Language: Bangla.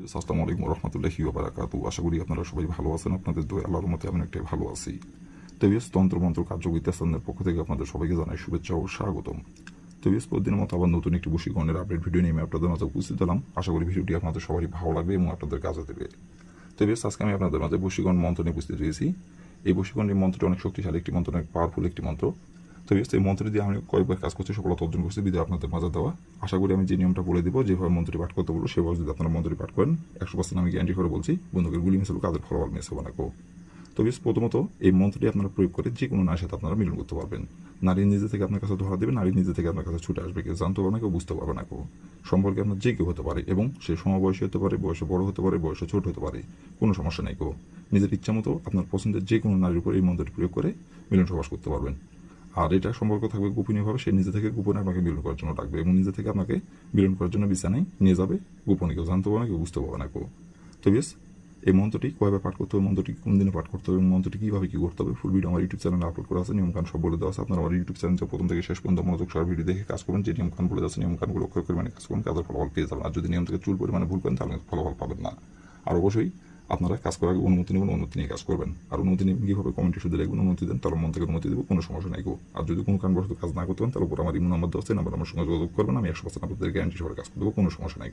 আসসালামু আলাইকুম রহমতুল্লাহি ওয়া বারাকাতুহু। আশা করি আপনারা সবাই ভালো আছেন। আপনাদের দোয়া আল্লাহর রহমতে আমি অনেকটাই ভালো আছি। তেবিয়াস তন্ত্রমন্ত্র কার্যবিদ্যা স্থানের পক্ষ থেকে আপনাদের সবাইকে জানাই শুভেচ্ছা ও স্বাগতম। তেবিয়াস প্রতিদিনের মতো আবার নতুন একটি বশীকরণের আপডেট ভিডিও নিয়ে আমি আপনাদের মাঝে উপস্থিত হলাম। আশা করি ভিডিওটি আপনাদের সবারই ভালো লাগবে এবং আপনাদের কাজে দেবে। তেবিয়াস আজকে আমি আপনাদের মাঝে বশীকরণ মন্ত্র নিয়ে উপস্থিত হয়েছি। এই বশীকরণের মন্ত্রটি অনেক শক্তিশালী একটি মন্ত্র, অনেক পাওয়ারফুল একটি মন্ত্র। তো এই মন্ত্রটি দিয়ে আমি কয়েকবার কাজ করছি, সফলতা অর্জন করছি, বিদায় আপনাদের মাঝে দেওয়া। আশা করি আমি যে নিয়মটা বলে দেবো, যেভাবে মন্ত্রটি পাঠ করতে বলবো সেভাবে যদি আপনারা মন্ত্রটি পাঠ করেন 100% আমি গ্যারান্টি করে বলছি বন্ধুকে গুলি মিস হলো, কাজের ফলাফল মিস হবে না। তো প্রথমত এই মন্ত্রটি আপনারা প্রয়োগ করে যে কোনো নারীর সাথে আপনারা মিলন করতে পারবেন। নারী নিজে থেকে আপনার কাছে ধরা দেবে, নারী নিজে থেকে আপনার কাছে ছুটে আসবে, কেউ জানতে পারবে না, কেউ বুঝতে পারবে না। সম্পর্কে আপনার যে কেউ হতে পারে এবং সে সমবয়সী হতে পারে, বয়সে বড় হতে পারে, বয়সে ছোট হতে পারে, কোনো সমস্যা নেই। নিজের ইচ্ছা মতো আপনার পছন্দের যে কোনো নারীর উপর এই মন্ত্রটি প্রয়োগ করে মিলন সবাস করতে পারবেন। আর এটা সম্পর্ক থাকবে গোপনীয়ভাবে, সে নিজে থেকে গোপনে আপনাকে মিলন করার জন্য ডাকবে এবং নিজে থেকে আপনাকে মিলন করার জন্য বিছানায় নিয়ে যাবে গোপনে, কেউ জানতে পারবে না, কেউ বুঝতে পারবে না। তো বেশ, এই মন্ত্রটি কয়ভাবে পাঠ করতে হবে, মন্ত্রটি কোন দিনে পাঠ করতে হবে এবং মন্ত্রটি কীভাবে কী করতে হবে, ফুল ভিডিও আমার ইউটিউব চ্যানেলে আপলোড করা আছে। নিয়মকানুন সব বলে দেওয়া আছে। আপনারা আমার ইউটিউব চ্যানেলটা প্রথম থেকে শেষ পর্যন্ত মনোযোগ সহ ভিডিও দেখে কাজ করবেন। যে নিয়মকানুন বলে যাচ্ছে নিয়মকানুনগুলো অক্ষর করে মানে কাজ করবেন, কাজের ফলাফল পেয়ে যাবেন। আর যদি নিয়ম থেকে চুল পরিমাণে ভুল করেন তাহলে ফলাফল পাবেন না। আর অবশ্যই আপনারা কাজ করার আগে অনুমতি নেবেন, অনুমতি নিয়ে কাজ করবেন। আর অনুমতি নেবেন কীভাবে, কমেন্টে শুধু লিখবেন অনুমতি দেন, তাহলে মন থেকে অনুমতি দেবো, কোনো সমস্যা নাই। আর যদি কোনো কারণবশত কাজ না করতে পারেন তাহলে উপর আমার ইমো নাম্বার দেওয়া আছে, নাম্বার আমার সঙ্গে যোগাযোগ করবেন। আমি 100% আপনাদের গ্যারান্টি সবার কাজ করে দেবো, কোনো সমস্যা নাই।